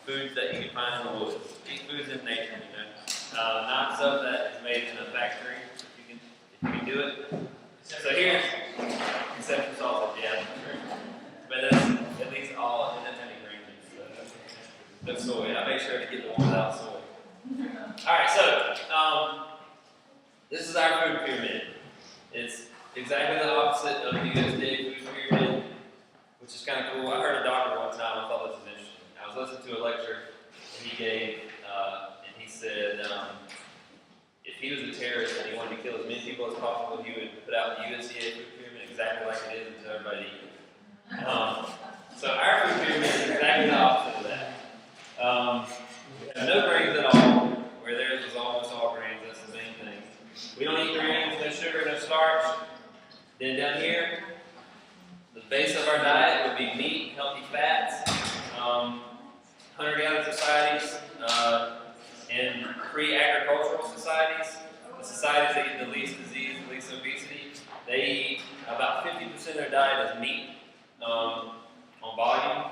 foods that you can find in the woods. Eat foods in nature, you know. Not stuff that is made in a factory. If you can do it. So here's except for sausage, yeah, sure. But that's at least all. It doesn't have any grains. No soy. I make sure to get the one without soy. All right, so this is our food pyramid. It's exactly the opposite of the USDA food pyramid, which is kind of cool. I heard a doctor one time. I thought this was interesting. I was listening to a lecture that he gave, and he said if he was a terrorist and he wanted to kill as many people as possible, he would put out the USDA food pyramid exactly like it is and tell everybody to eat it. So our food pyramid is exactly the opposite of that. We have no grains at all, where theirs is almost all grains. That's the main thing. We don't eat grains, no sugar, no starch. Then down here, the base of our diet would be meat, healthy fats, hunter-gatherer societies, and pre-agricultural societies, the societies that eat the least disease, the least obesity. They eat about 50% of their diet is meat on volume.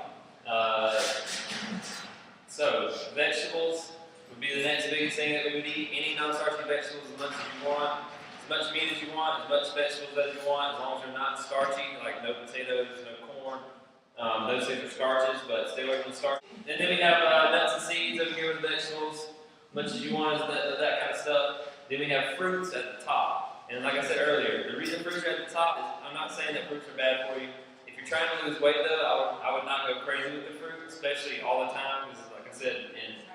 So vegetables would be the next biggest thing that we would eat. Any non-starchy vegetables as much as you want. As much meat as you want, as much vegetables as you want, as long as they're not starchy, like no potatoes, no corn. Those things are starches, but stay away from the starch. And then we have nuts and seeds over here with vegetables, as much as you want, that kind of stuff. Then we have fruits at the top. And like I said earlier, the reason fruits are at the top is, I'm not saying that fruits are bad for you. If you're trying to lose weight though, I would not go crazy with the fruit, especially all the time, because like I said,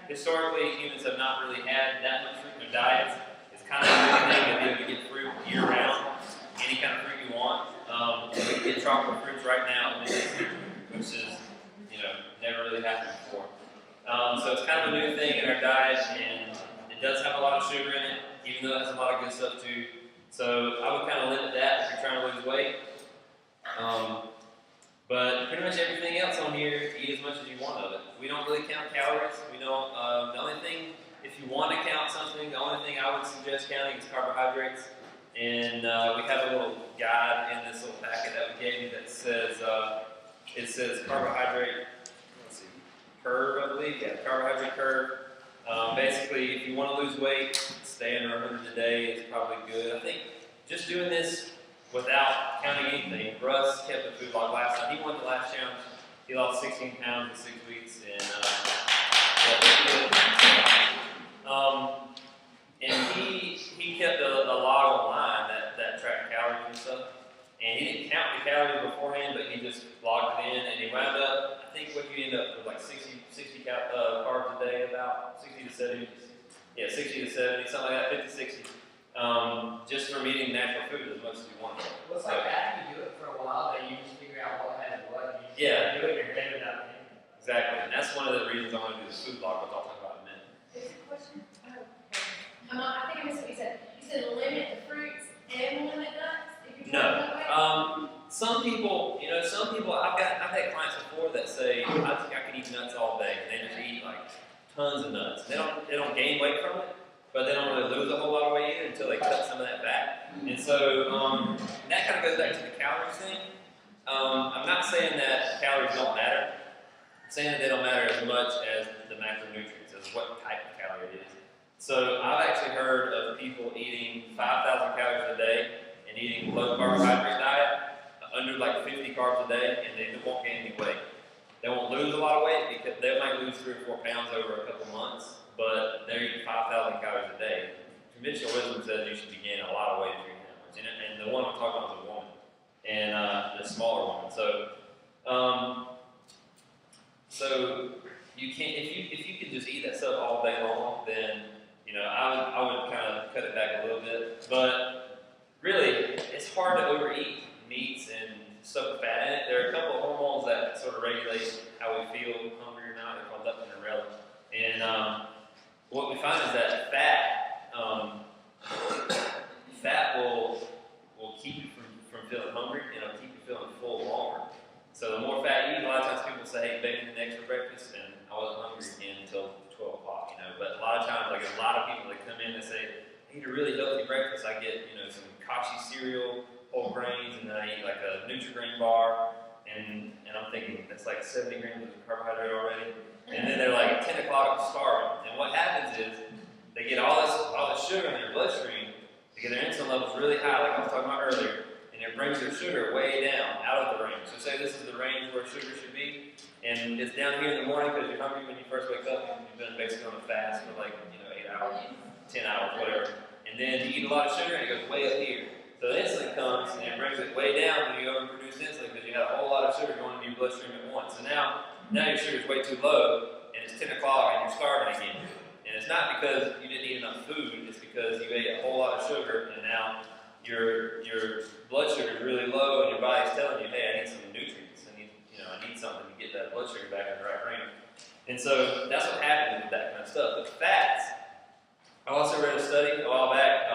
historically humans have not really had that much fruit in their diets. It's kind of a good thing to be able to get fruit year round, any kind of fruit you want. We can get tropical fruits right now, which is, never really happened before. So it's kind of a new thing in our diet, and it does have a lot of sugar in it, even though it has a lot of good stuff too. So I would kind of limit that if you're trying to lose weight. But pretty much everything else on here, eat as much as you want of it. We don't really count calories. We don't. The only thing, if you want to count something, the only thing I would suggest counting is carbohydrates. And we have a little guide in this little packet that we gave you that says, it says carbohydrate, curve, I believe. Yeah, carbohydrate curve. Basically, if you want to lose weight, stay under 100 a day is probably good. I think just doing this without counting anything, Russ kept the food log last time. He won the last challenge. He lost 16 pounds in 6 weeks, and he kept a log online that tracked calories and stuff. And he didn't count the calories beforehand, but he just logged it in, and he wound up, I think what you end up with like 60 carbs a day, about 60 to 70, yeah, 60 to 70, something like that, 50, 60, just from eating natural food as much as you want. Well, it's like after you do it for a while, that you just figure out what has what, and you do it in your head without thinking. Exactly, and that's one of the reasons I want to do this food blog, which I'll talk about in a minute. There's a question. I think I missed what you said. You said limit the fruits and limit nuts? No. Some people, I've had clients before that say, I think I can eat nuts all day, and they just eat like tons of nuts. They don't gain weight from it, but they don't really lose a whole lot of weight either until they cut some of that back. And so that kind of goes back to the calories thing. I'm not saying that calories don't matter. I'm saying that they don't matter as much as the macronutrients, as what type of calorie it is. So I've actually heard of people eating 5,000 calories a day and eating low carbohydrate diet, under like 50 carbs a day, and they won't gain any weight. They won't lose a lot of weight because they might lose 3 or 4 pounds over a couple months, but they're eating 5,000 calories a day. Conventional wisdom says you should be gaining a lot of weight if you're eating that much. And the one I'm talking about is a woman, and a smaller woman. So you can't, if you could just eat that stuff all day long, then I would kind of cut it back a little bit. But really, it's hard to overeat meats and stuff with fat in it. There are a couple of hormones that sort of regulate how we feel hungry or not. They're called leptin and ghrelin. And what we find is that fat will keep you from feeling hungry, and it'll keep you feeling full longer. So the more fat you eat, a lot of times people say, hey, bacon and eggs for breakfast, and I wasn't hungry again until 12 o'clock, But a lot of times, like a lot of people that come in and say, I eat a really healthy breakfast. I get, some kashi cereal, whole grains, and then I eat like a Nutri-Grain bar, and I'm thinking that's like 70 grams of carbohydrate already. And then they're like, insulin levels really high, like I was talking about earlier, and it brings your sugar way down, out of the range. So say this is the range where sugar should be, and it's down here in the morning because you're hungry when you first wake up, and you've been basically on a fast for like, 8 hours, 10 hours, whatever. And then you eat a lot of sugar, and it goes way up here. So the insulin comes, and it brings it way down when you overproduce insulin because you had a whole lot of sugar going into your bloodstream at once. So now your sugar is way too low, and it's 10 o'clock, and you're starving again. And it's not because you didn't eat enough food, it's because you ate a whole lot of sugar, and now your blood sugar is really low, and your body's telling you, hey, I need some nutrients. I need something to get that blood sugar back in the right range. And so that's what happens with that kind of stuff. But fats, I also read a study a while back.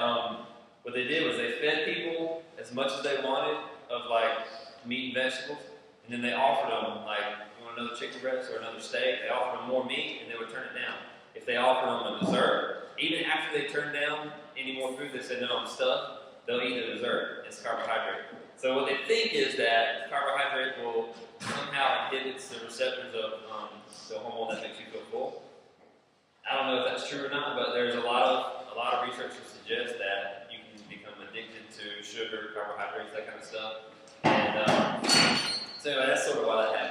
What they did was they fed people as much as they wanted of like meat and vegetables, and then they offered them like, you want another chicken breast or another steak? They offered them more meat, and they would turn it down. If they offered them a dessert, even after they turned down any more food, they said no, I'm stuffed, they'll eat the dessert. It's carbohydrate. So what they think is that carbohydrate will somehow inhibit the receptors of the hormone that makes you feel full. I don't know if that's true or not, but there's a lot of research that suggests that you can become addicted to sugar, carbohydrates, that kind of stuff. And so anyway, that's sort of why that happens.